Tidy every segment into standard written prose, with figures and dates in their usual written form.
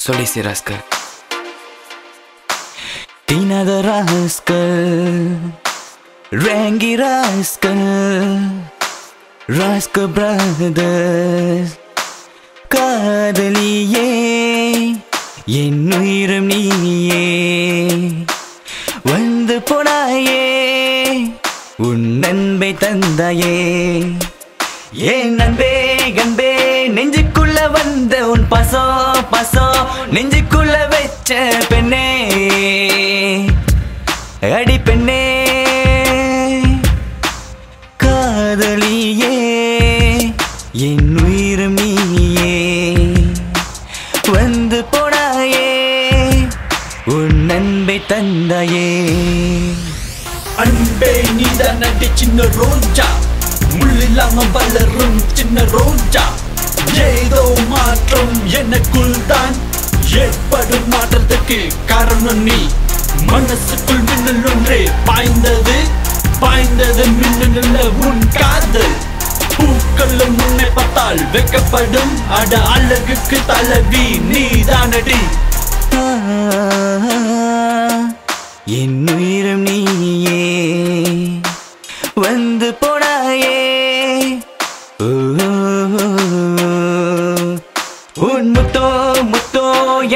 Solisi rascal. Tina the rascal, Rangi rascal, Rascal brothers. காதலியே என் உயிரும் நீயே வந்து போனாயே உன் அன்பை தந்தாயே ஏன் அன்பே அன்பே நெஞ்சுக்குள்ள வந்த உன் பாசம் பாசம் நெஞ்சுக்குள்ள வச்ச பெண்ணே அடி பெண்ணே காதலியே என் உயிரும் நீயே வந்து போனாயே உன் அன்பை தந்தாயே அன்பே நீதான் அடி சின்ன ரோஜா முள்ளில்லாம வளரும் சின்ன ரோஜா ஏதோ மாற்றம் எனக்குள் தான் ஏற்படும் மாற்றத்துக்கு காரணம் நீ மனசுக்குள் மின்னல் ஒன்றே பாய்ந்தது பாய்ந்தது மின்னல் உன் காதல் பூக்களும் முன்னே பார்த்தால் வெக்கப்படும் அட அழகுக்கு தலைவி நீதானடி என் உயிரும் நீயே வந்து போனாயே உன் முத்தோ முத்தோ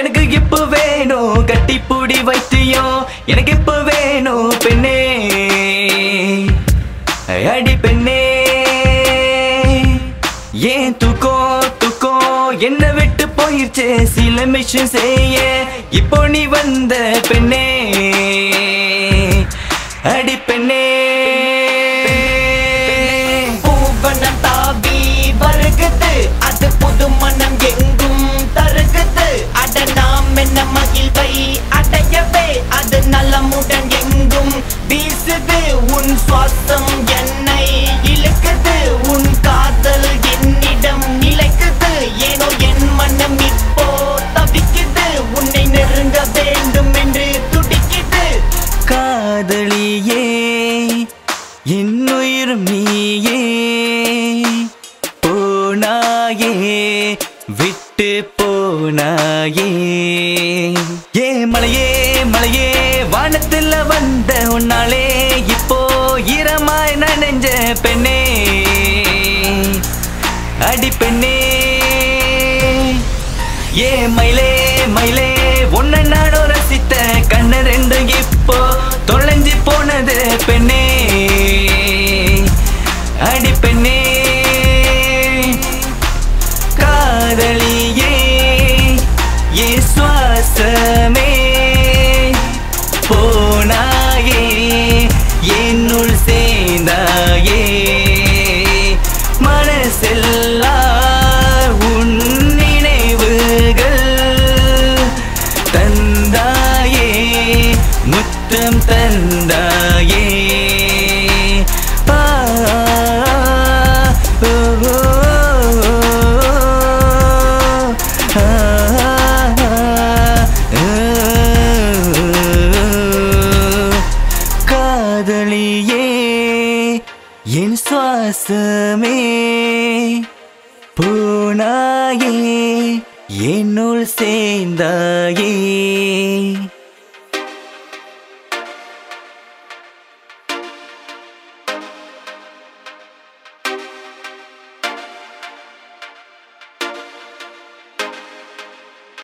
எனக்கு இப்ப வேணும் கட்டிப்பூடி வைத்தியோ எனக்கு இப்ப வேணும் பெண்ணே அடி பெண்ணே ஏன் தூக்கோ தூக்கோ என்ன விட்டு போயிடுச்சு சில மிஷன் செய்ய இப்போ நீ வந்த பெண்ணே அடி பெண்ணே பூவனம் தாவி வருகுது அது புது மனம் எங்கும் தருகுது அட நாம் என்ன மகிழ்வை அடையவே அது நலமுடன் எங்கும் வீசுது உன் சுவாசம் என்னை இழுக்குது உன் காதல் என்னிடம் நிலைக்குது ஏனோ என் மனம் இப்போ தவிக்குது உன்னை நெருங்க வேண்டும் என்று துடிக்குது காதலியே என் உயிரும் நீயே போனாயே விட்டு போனாயே ஏ மலையே மலையே வானத்துல வந்த உன்னாலே இப்போ ஈரமாய் நனைஞ்ச பெண்ணே அடி பெண்ணே ஏ மயிலே மயிலே உன்னை நானும் ரசித்த கண்ணு ரெண்டு இப்போ தொலைஞ்சு போனது பெண்ணே அடி பெண்ணே காதலியே ஏ சுவாசமே போனாயே என்னுள் சேர்ந்தாயே மனசெல்லாம் உன் நினைவுகள் தந்தாயே முத்தம் தந்தாயே காதலியே என் சுவாசமே போனாயே என்னுள் சேர்ந்தாயே